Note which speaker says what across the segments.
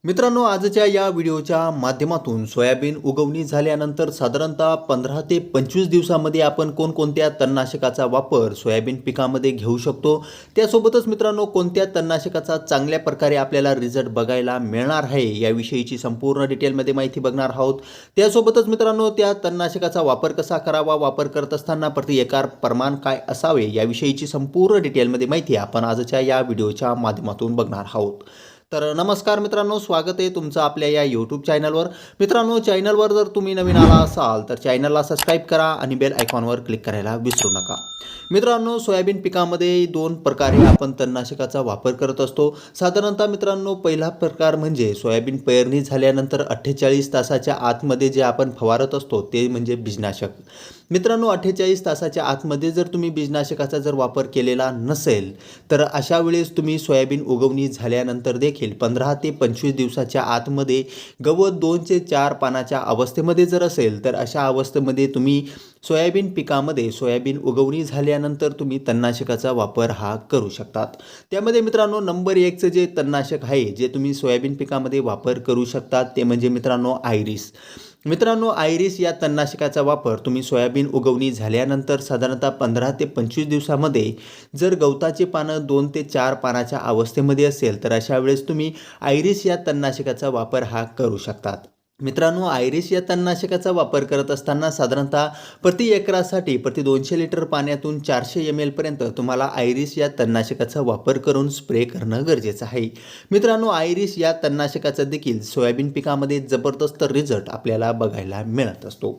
Speaker 1: मित्रांनो, आजच्या या व्हिडिओच्या माध्यमातून सोयाबीन उगवणी झाल्यानंतर साधारणतः 15 ते 25 दिवसांमध्ये आपण कोणकोणत्या तणनाशकाचा वापर सोयाबीन पिकामध्ये घेऊ शकतो, त्यासोबतच मित्रांनो कोणत्या तणनाशकाचा चांगल्या प्रकारे आपल्याला रिझल्ट बघायला मिळणार आहे याविषयीची संपूर्ण डिटेलमध्ये माहिती बघणार आहोत। त्यासोबतच मित्रांनो त्या तणनाशकाचा वापर कसा करावा, वापर करत असताना प्रति एकर प्रमाण काय असावे याविषयीची संपूर्ण डिटेलमध्ये माहिती आपण आजच्या या व्हिडिओच्या माध्यमातून बघणार आहोत। तर नमस्कार मित्रांनो, स्वागत आहे तुमचं आपल्या या यूट्यूब चॅनलवर। मित्रांनो, चॅनलवर जर तुम्ही नवीन आला असाल तर चॅनलला सबस्क्राईब करा आणि बेल आयकॉनवर क्लिक करायला विसरू नका। मित्रांनो, सोयाबीन पिकामध्ये दोन प्रकारे आपण तणनाशकाचा वापर करत असतो। साधारणतः मित्रांनो पहिला प्रकार म्हणजे सोयाबीन पेरणी झाल्यानंतर 48 तासाच्या आतमध्ये जे आपण फवारत असतो ते म्हणजे बीजनाशक। मित्रांनो, 48 तासाच्या आतमध्ये जर तुम्ही बीजनाशकाचा जर वापर केलेला नसेल तर अशा वेळेस तुम्ही सोयाबीन उगवणी झाल्यानंतर देखील 15 ते 25 दिवसाच्या आतमध्ये गवत 2 ते 4 पानाच्या अवस्थेमध्ये जर असेल तर अशा अवस्थेमध्ये तुम्ही सोयाबीन पिकामध्ये सोयाबीन उगवणी झाल्यानंतर तुम्ही तणनाशकाचा वापर हा करू शकतात। त्यामध्ये मित्रांनो नंबर 1 चं जे तणनाशक आहे जे तुम्ही सोयाबीन पिकामध्ये वापर करू शकतात ते म्हणजे मित्रांनो आयरिस। मित्रांनो, आयरिस या तणनाशकाचा वापर तुम्ही सोयाबीन उगवणी झाल्यानंतर साधारणतः 15 ते 25 दिवसामध्ये जर गवताची पानं 2 ते 4 पानाच्या अवस्थेमध्ये असेल तर अशा वेळेस तुम्ही आयरिस या तणनाशकाचा वापर हा करू शकतात। मित्रांनो, आयरिस या तणनाशकाचा वापर करत असताना साधारणतः प्रति एकरासाठी प्रति 200 लिटर पाण्यातून 400 ml पर्यंत तुम्हाला आयरिस या तणनाशकाचा वापर करून स्प्रे करणं गरजेचं आहे। मित्रांनो, आयरिस या तणनाशकाचा देखील सोयाबीन पिकामध्ये जबरदस्त रिझल्ट आपल्याला बघायला मिळत असतो।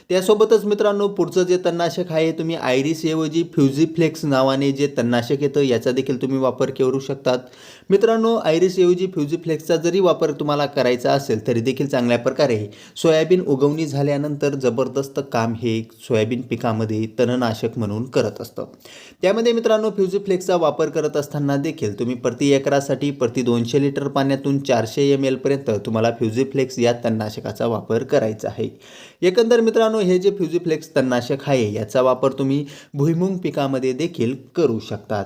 Speaker 1: त्यासोबतच मित्रांनो पुढचं जे तणनाशक आहे तुम्ही आयरिस ऐवजी फ्युजीफ्लेक्स नावाने जे तणनाशक येतं याचा देखील तुम्ही वापर करू शकतात। मित्रांनो, आयरिस ऐवजी फ्युजीफ्लेक्सचा जरी वापर तुम्हाला करायचा असेल तरी देखील चांगल्या प्रकारे सोयाबीन उगवणी झाल्यानंतर जबरदस्त काम हे सोयाबीन पिकामध्ये तणनाशक म्हणून करत असतं। त्यामध्ये मित्रांनो फ्युजीफ्लेक्सचा वापर करत असताना देखील तुम्ही प्रति एकरासाठी प्रति 200 लिटर पाण्यातून 400 ml पर्यंत तुम्हाला फ्युजीफ्लेक्स या तणनाशकाचा वापर करायचा आहे। एकंदर मित्रांनो हे जे फ्युजीफ्लेक्स तणनाशक आहे याचा वापर तुम्ही भुईमुग पिकामध्ये देखील करू शकतात।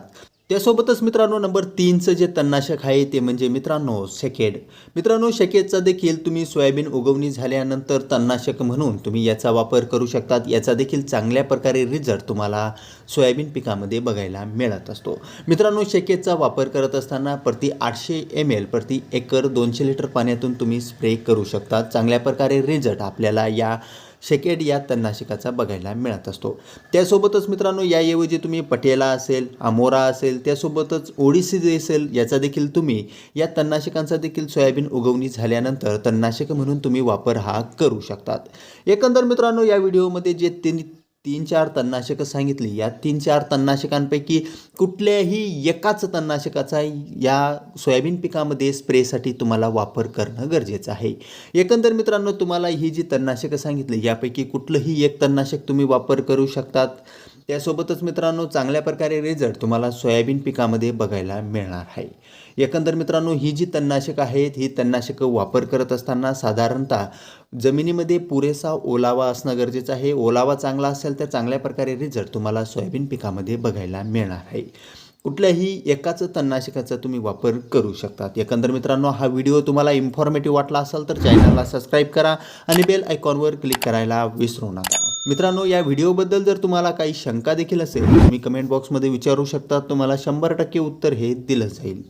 Speaker 1: त्यासोबतच मित्रांनो नंबर 3 चं जे तणनाशक आहे ते म्हणजे मित्रांनो शेकेड। मित्रांनो, शेकेडचा देखील तुम्ही सोयाबीन उगवणी झाल्यानंतर तणनाशक म्हणून तुम्ही याचा वापर करू शकतात। याचा देखील चांगल्या प्रकारे रिझल्ट तुम्हाला सोयाबीन पिकामध्ये बघायला मिळत असतो। मित्रांनो, शेकेडचा वापर करत असताना प्रति 800 ml प्रति एकर 200 लिटर पाण्यातून तुम्ही स्प्रे करू शकता। चांगल्या प्रकारे रिझल्ट आपल्याला या शेकेड या तणनाशकाचा बघायला मिळत असतो। त्यासोबतच मित्रांनो याऐवजी तुम्ही पटेला असेल, अमोरा असेल, त्यासोबतच ओडिसी जे असेल याचा देखील तुम्ही या तणनाशकांचा देखील सोयाबीन उगवणी झाल्यानंतर तणनाशक म्हणून तुम्ही वापर हा करू शकतात। एकंदर मित्रांनो या व्हिडिओमध्ये जे 3-4 तणनाशकं सांगितली या 3-4 तणनाशकांपैकी कुठल्याही एकाच तणनाशकाचा या सोयाबीन पिकामध्ये स्प्रेसाठी तुम्हाला वापर करणं गरजेचं आहे। एकंदर मित्रांनो तुम्हाला ही जी तणनाशकं सांगितली यापैकी कुठलंही एक तणनाशक तुम्ही वापर करू शकतात। त्यासोबतच मित्रांनो चांगल्या प्रकारे रिझल्ट तुम्हाला सोयाबीन पिकामध्ये बघायला मिळणार आहे। एकंदर मित्रांनो ही जी तणनाशकं आहेत ही तणनाशकं वापर करत असताना साधारणतः जमिनीमध्ये पुरेसा ओलावा असणं गरजेचं आहे। ओलावा चांगला असेल तर चांगल्या प्रकारे रिझल्ट तुम्हाला सोयाबीन पिकामध्ये बघायला मिळणार आहे। कुठल्याही एकाच तणनाशकाचा तुम्ही वापर करू शकतात। एकंदर मित्रांनो हा व्हिडिओ तुम्हाला इन्फॉर्मेटिव्ह वाटला असेल तर चॅनलला सबस्क्राईब करा आणि बेल आयकॉनवर क्लिक करायला विसरू नका। मित्रांनो, या व्हिडिओबद्दल जर तुम्हाला काही शंका देखील असेल तुम्ही कमेंट बॉक्समध्ये विचारू शकता, तुम्हाला 100% उत्तर हे दिलं जाईल।